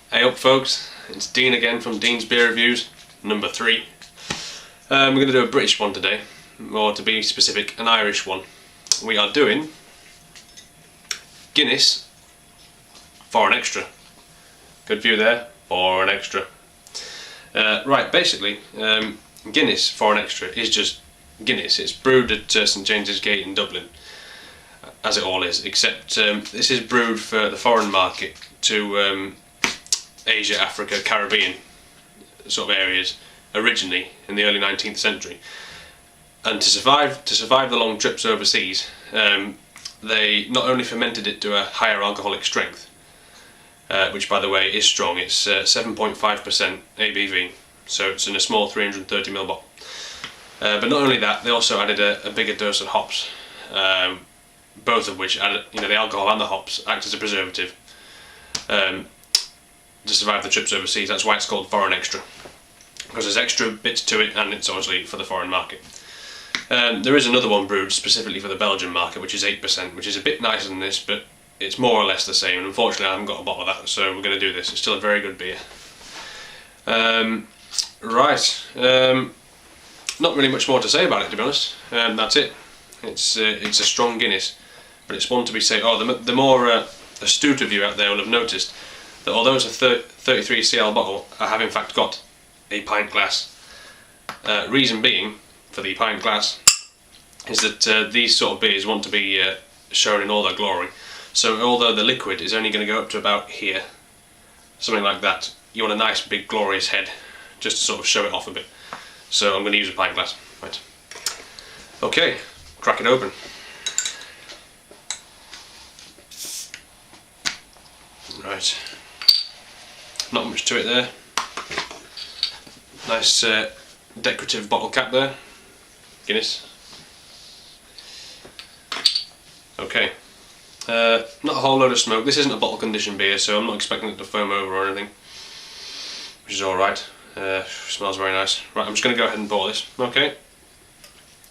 Hey up folks, it's Dean again from Dean's Beer Reviews, number 3. We're going to do a British one today, or to be specific, an Irish one. We are doing Guinness Foreign Extra. Good view there, Foreign Extra. Right, basically, Guinness Foreign Extra is just Guinness. It's brewed at St James's Gate in Dublin, as it all is, except this is brewed for the foreign market to Asia, Africa, Caribbean sort of areas originally in the early 19th century. And to survive the long trips overseas, they not only fermented it to a higher alcoholic strength, which by the way is strong. It's 7.5% ABV, so it's in a small 330ml bottle. But not only that, they also added a bigger dose of hops, both of which added, the alcohol and the hops act as a preservative to survive the trips overseas. That's why it's called Foreign Extra, because there's extra bits to it, and it's obviously for the foreign market. There is another one brewed specifically for the Belgian market, which is 8%, which is a bit nicer than this, but it's more or less the same. And unfortunately, I haven't got a bottle of that, so we're going to do this. It's still a very good beer. Right. Not really much more to say about it, to be honest. That's it. It's a strong Guinness, but it's one to be safe. Oh, the more astute of you out there will have noticed that although it's a 33cl bottle, I have in fact got a pint glass. Reason being for the pint glass is that these sort of beers want to be shown in all their glory. So although the liquid is only going to go up to about here, something like that, you want a nice big glorious head just to sort of show it off a bit. So I'm going to use a pint glass. Right. Okay, crack it open. Right. Not much to it there. Nice decorative bottle cap there. Guinness. Okay. Not a whole load of smoke. This isn't a bottle conditioned beer, so I'm not expecting it to foam over or anything, which is alright. Smells very nice. Right, I'm just going to go ahead and pour this. Okay.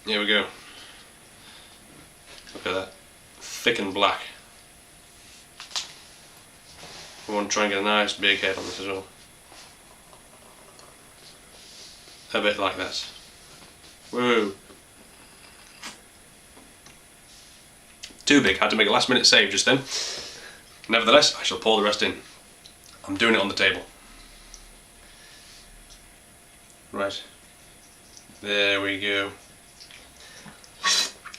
Here we go. Look at that. Thick and black. We want to try and get a nice big head on this as well. A bit like that. Woo! Too big, had to make a last minute save just then. Nevertheless, I shall pour the rest in. I'm doing it on the table. Right. There we go.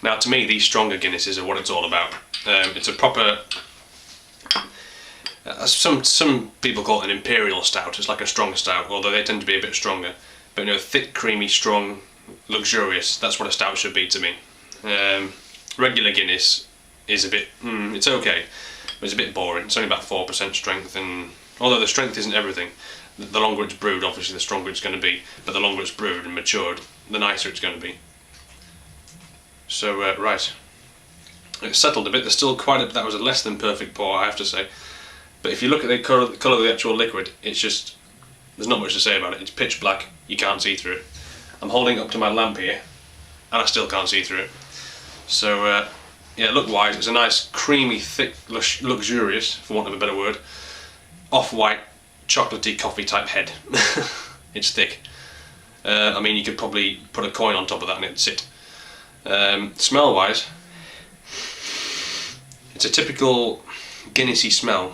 Now to me, these stronger Guinnesses are what it's all about. It's a proper... some people call it an imperial stout. It's like a strong stout, although they tend to be a bit stronger. But thick, creamy, strong, luxurious. That's what a stout should be to me. Regular Guinness is a bit, it's okay, but it's a bit boring. It's only about 4% strength, and although the strength isn't everything, the longer it's brewed, obviously the stronger it's going to be. But the longer it's brewed and matured, the nicer it's going to be. So right, it's settled a bit. There's still quite a, that was a less than perfect pour, I have to say. But if you look at the colour of the actual liquid, it's just, there's not much to say about it. It's pitch black, you can't see through it. I'm holding it up to my lamp here, and I still can't see through it. So yeah, look-wise, it's a nice creamy, thick, luxurious, for want of a better word, off-white, chocolatey coffee type head. It's thick. I mean, you could probably put a coin on top of that and it'd sit. Smell-wise, it's a typical Guinnessy smell.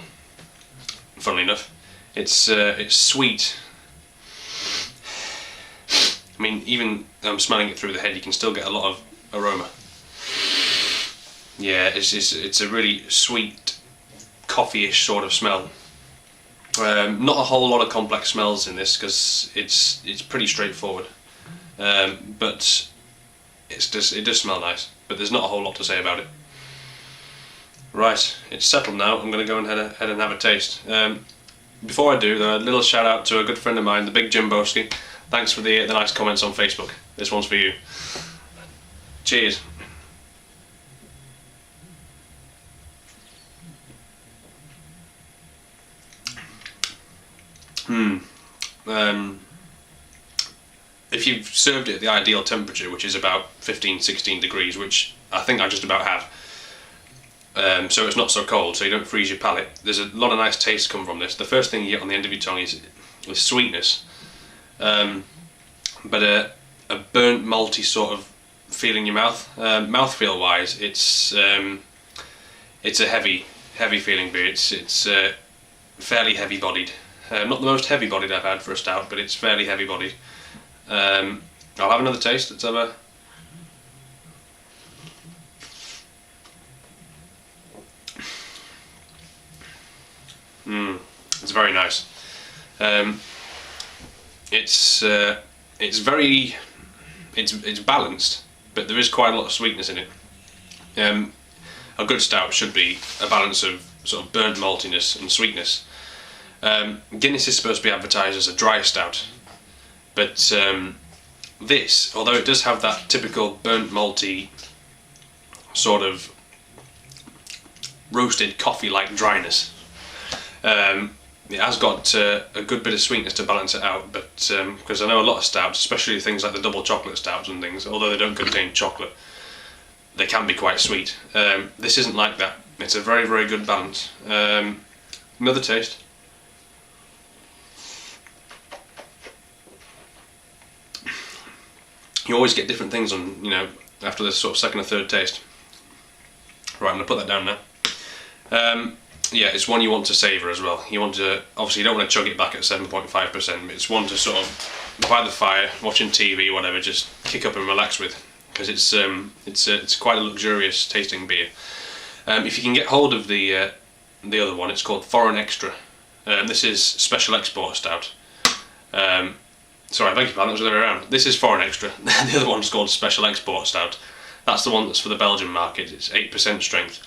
Funnily enough, it's sweet. I mean, even smelling it through the head, you can still get a lot of aroma. Yeah, it's a really sweet, coffee-ish sort of smell. Not a whole lot of complex smells in this because it's pretty straightforward. But it does smell nice. But there's not a whole lot to say about it. Right, it's settled now. I'm going to go ahead and have a taste. Before I do, though, a little shout out to a good friend of mine, the Big Jimboski. Thanks for the nice comments on Facebook. This one's for you. Cheers. If you've served it at the ideal temperature, which is about 15-16 degrees, which I think I just about have, so it's not so cold, so you don't freeze your palate. There's a lot of nice taste come from this. The first thing you get on the end of your tongue is sweetness, but a burnt malty sort of feel in your mouth. Mouthfeel wise, it's a heavy feeling beer. It's fairly heavy bodied. Not the most heavy bodied I've had for a stout, but it's fairly heavy bodied. I'll have another taste. Let's have a. It's very nice. It's balanced, but there is quite a lot of sweetness in it. A good stout should be a balance of sort of burnt maltiness and sweetness. Guinness is supposed to be advertised as a dry stout, but this, although it does have that typical burnt malty sort of roasted coffee-like dryness, it has got a good bit of sweetness to balance it out. But because I know a lot of stouts, especially things like the double chocolate stouts and things, although they don't contain chocolate, they can be quite sweet. This isn't like that. It's a very, very good balance. Another taste. You always get different things on, after this sort of second or third taste. Right, I'm going to put that down now. Yeah, it's one you want to savour as well. You want to, obviously you don't want to chug it back at 7.5%, but it's one to sort of, by the fire, watching TV, whatever, just kick up and relax with, because it's quite a luxurious tasting beer. If you can get hold of the other one, it's called Foreign Extra. This is Special Export Stout. Sorry, I beg your pardon, that was the other way around. This is Foreign Extra. The other one's called Special Export Stout. That's the one that's for the Belgian market. It's 8% strength.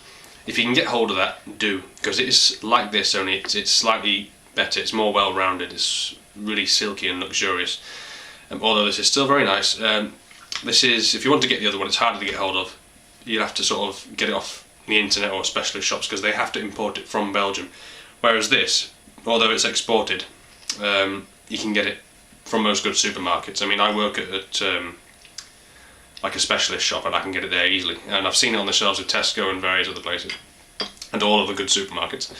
If you can get hold of that, do, because it's like this, only it's slightly better. It's more well-rounded. It's really silky and luxurious. Although this is still very nice. This is, if you want to get the other one, it's harder to get hold of. You'll have to sort of get it off the internet or specialist shops, because they have to import it from Belgium. Whereas this, although it's exported, you can get it from most good supermarkets. I mean, I work at like a specialist shop, and I can get it there easily. And I've seen it on the shelves of Tesco and various other places, and all of the good supermarkets.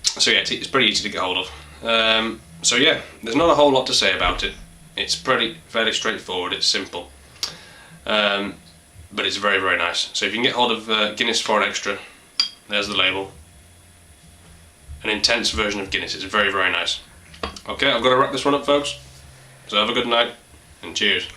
So yeah, it's pretty easy to get hold of. So yeah, there's not a whole lot to say about it. It's fairly straightforward. It's simple, but it's very, very nice. So if you can get hold of Guinness Foreign Extra, there's the label. An intense version of Guinness. It's very, very nice. Okay, I've got to wrap this one up, folks. So have a good night, and cheers.